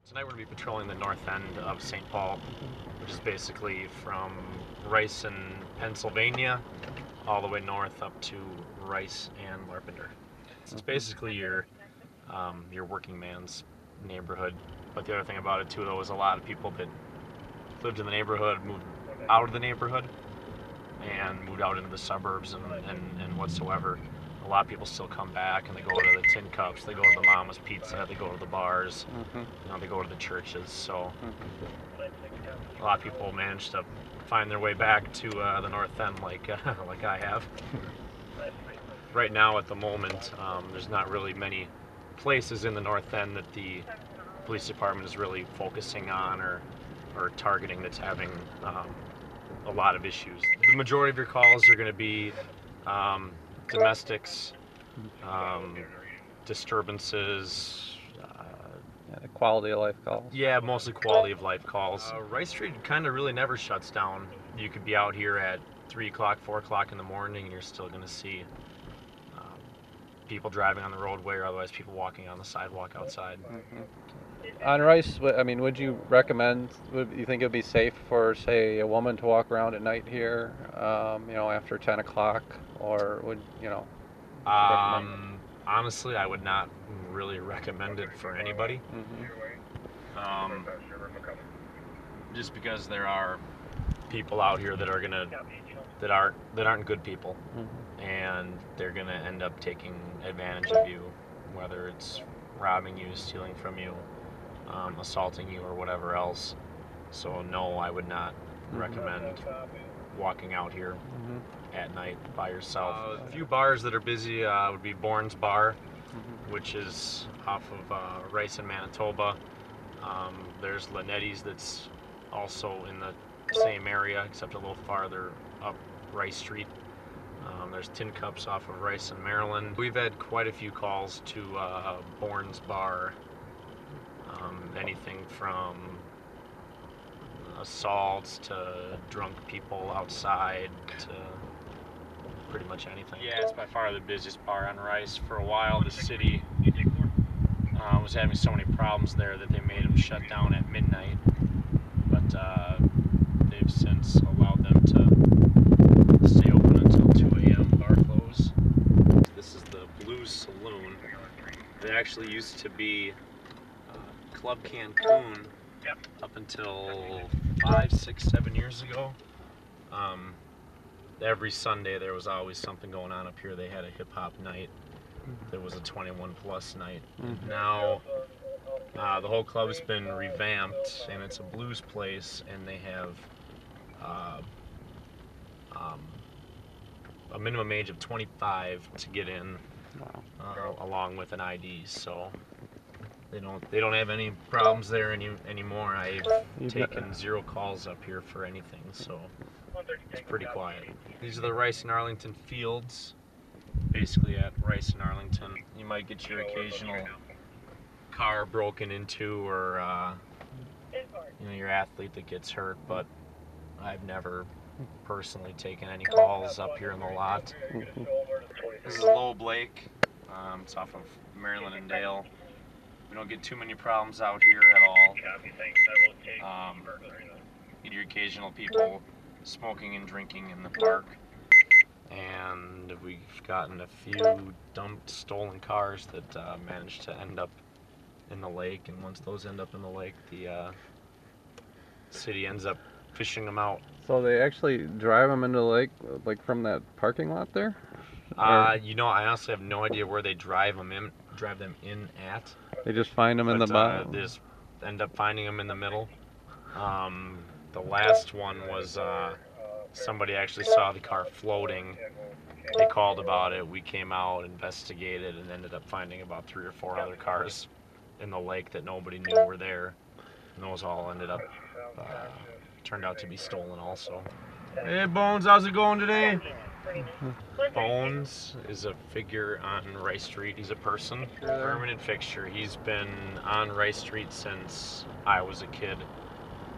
Tonight we're going to be patrolling the north end of St. Paul, which is basically from Rice in Pennsylvania all the way north up to Rice and Larpenteur. So it's basically your working man's neighborhood. But the other thing about it too, though, is a lot of people that lived in the neighborhood moved out of the neighborhood and moved out into the suburbs and whatsoever. A lot of people still come back and they go to the Tin Cups, they go to the Mama's Pizza, they go to the bars, they go to the churches. So a lot of people manage to find their way back to the north end like like I have. Right now, at the moment, there's not really many places in the north end that the police department is really focusing on or targeting that's having a lot of issues. The majority of your calls are going to be domestics, disturbances. The quality of life calls. Yeah, mostly quality of life calls. Rice Street kind of really never shuts down. You could be out here at 3 o'clock, 4 o'clock in the morning, and you're still going to see people driving on the roadway, or otherwise people walking on the sidewalk outside. On Rice, I mean, would you recommend? Would you think it would be safe for, say, a woman to walk around at night here? After 10 o'clock, or would you recommend? Honestly, I would not really recommend it for anybody. Just because there are people out here that are that aren't good people, and they're gonna end up taking advantage of you, whether it's robbing you, stealing from you, assaulting you, or whatever else. So no, I would not recommend walking out here at night by yourself. A few bars that are busy would be Bourne's Bar, which is off of Rice and Manitoba. There's Lynetti's that's also in the same area, except a little farther up Rice Street. There's Tin Cups off of Rice and Maryland. We've had quite a few calls to Bourne's Bar. Anything from assaults to drunk people outside to pretty much anything. Yeah, it's by far the busiest bar on Rice. For a while, the city was having so many problems there that they made them shut down at midnight. But they've since allowed them to stay open until 2 a.m. bar close. This is the Blues Saloon. It actually used to be Club Cancun up until 5, 6, 7 years ago. Every Sunday there was always something going on up here. They had a hip-hop night. There was a 21 plus night. Now the whole club's been revamped, and it's a blues place, and they have a minimum age of 25 to get in, along with an ID. So they don't have any problems there anymore. I've taken 0 calls up here for anything, so it's pretty quiet. These are the Rice and Arlington fields. Basically at Rice and Arlington, you might get your occasional car broken into, or your athlete that gets hurt, but I've never personally taken any calls up here in the lot. This is Loeb Lake. It's off of Maryland and Dale. We don't get too many problems out here at all. Get your occasional people smoking and drinking in the park, and we've gotten a few dumped stolen cars that managed to end up in the lake, and once those end up in the lake, the city ends up fishing them out. So they actually drive them into the lake, like from that parking lot there? I honestly have no idea where they drive them in at. They just find them in the bottom? They just end up finding them in the middle. The last one was somebody actually saw the car floating. They called about it. We came out, investigated, and ended up finding about 3 or 4 other cars in the lake that nobody knew were there. And those all ended up, turned out to be stolen also. Hey Bones, how's it going today? Bones is a figure on Rice Street. He's a person, permanent fixture. He's been on Rice Street since I was a kid,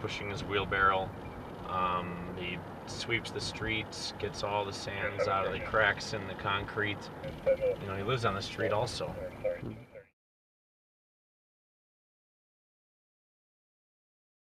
pushing his wheelbarrow. He sweeps the streets, gets all the sands out of the cracks in the concrete. He lives on the street also.